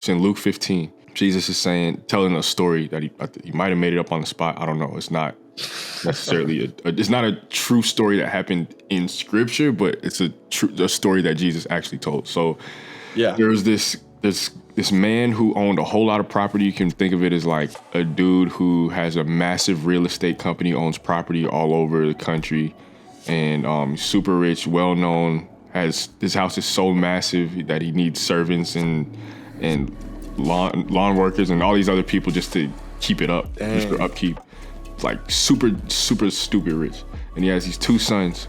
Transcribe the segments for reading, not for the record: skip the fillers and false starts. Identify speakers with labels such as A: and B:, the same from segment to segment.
A: It's in Luke 15. Jesus is telling a story that he might have made it up on the spot. I don't know. It's not necessarily it's not a true story that happened in scripture, but it's a story that Jesus actually told. So there's this man who owned a whole lot of property. You can think of it as like a dude who has a massive real estate company, owns property all over the country, and super rich, well known. His house is so massive that he needs servants and lawn workers and all these other people just to keep it up, just for upkeep. It's like super, super stupid rich. And he has these 2 sons.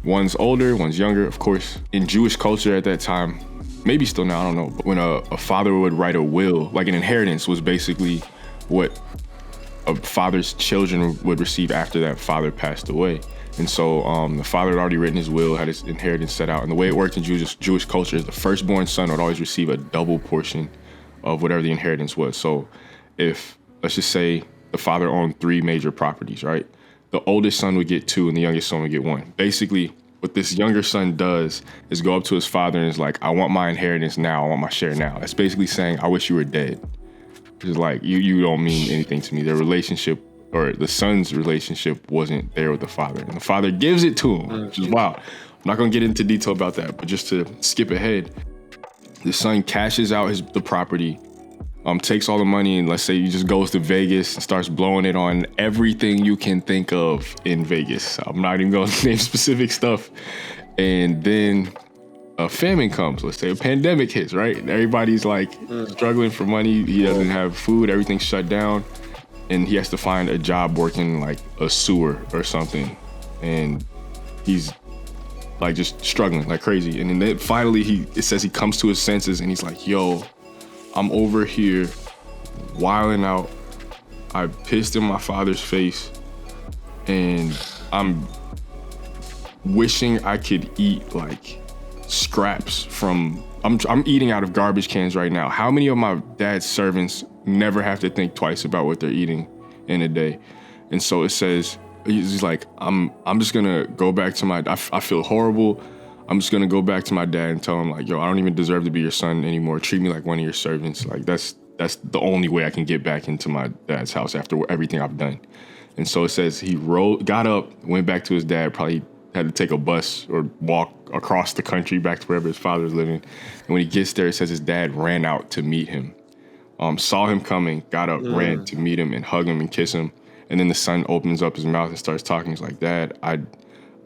A: One's older, one's younger, of course. In Jewish culture at that time, maybe still now, I don't know, but when a father would write a will, like an inheritance was basically what a father's children would receive after that father passed away. And so the father had already written his will, had his inheritance set out. And the way it worked in Jewish culture is the firstborn son would always receive a double portion of whatever the inheritance was. So if, let's just say, the father owned 3 major properties, right? The oldest son would get 2 and the youngest son would get 1. Basically, what this younger son does is go up to his father and is like, I want my inheritance now. I want my share now. That's basically saying, I wish you were dead. It's like, you don't mean anything to me. Their relationship, or the son's relationship, wasn't there with the father. And the father gives it to him, which is wild. I'm not going to get into detail about that, but just to skip ahead, the son cashes out the property, takes all the money, and let's say he just goes to Vegas and starts blowing it on everything you can think of in Vegas. I'm not even going to name specific stuff. And then a famine comes, let's say a pandemic hits, right? And everybody's like struggling for money. He doesn't have food, everything's shut down. And he has to find a job working like a sewer or something. And he's like just struggling like crazy. And then finally it says he comes to his senses and he's like, yo, I'm over here wilding out. I pissed in my father's face and I'm wishing I could eat like scraps from, I'm eating out of garbage cans right now. How many of my dad's servants never have to think twice about what they're eating in a day? And so it says, he's like, I'm just gonna go back to I feel horrible. I'm just gonna go back to my dad and tell him like, yo, I don't even deserve to be your son anymore. Treat me like one of your servants. Like that's the only way I can get back into my dad's house after everything I've done. And so it says he got up, went back to his dad, probably had to take a bus or walk across the country back to wherever his father was living. And when he gets there, it says his dad ran out to meet him. Saw him coming, got up, ran to meet him and hug him and kiss him. And then the son opens up his mouth and starts talking. He's like, Dad,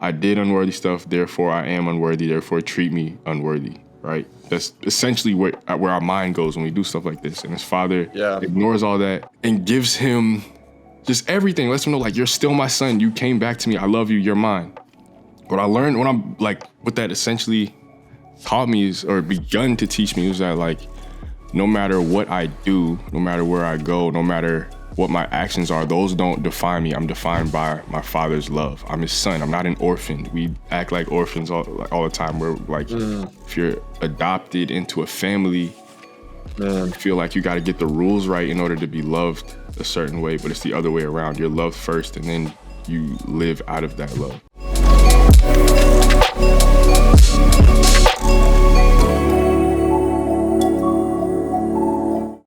A: I did unworthy stuff, therefore I am unworthy, therefore treat me unworthy, right? That's essentially where our mind goes when we do stuff like this. And his father ignores all that and gives him just everything. Lets him know, like, you're still my son. You came back to me. I love you. You're mine. What I learned what that essentially taught me or begun to teach me was that, like, no matter what I do, no matter where I go, no matter what my actions are, those don't define me. I'm defined by my father's love. I'm his son. I'm not an orphan. We act like orphans all the time. We're like, if you're adopted into a family, you feel like you got to get the rules right in order to be loved a certain way, but it's the other way around. You're loved first and then you live out of that love.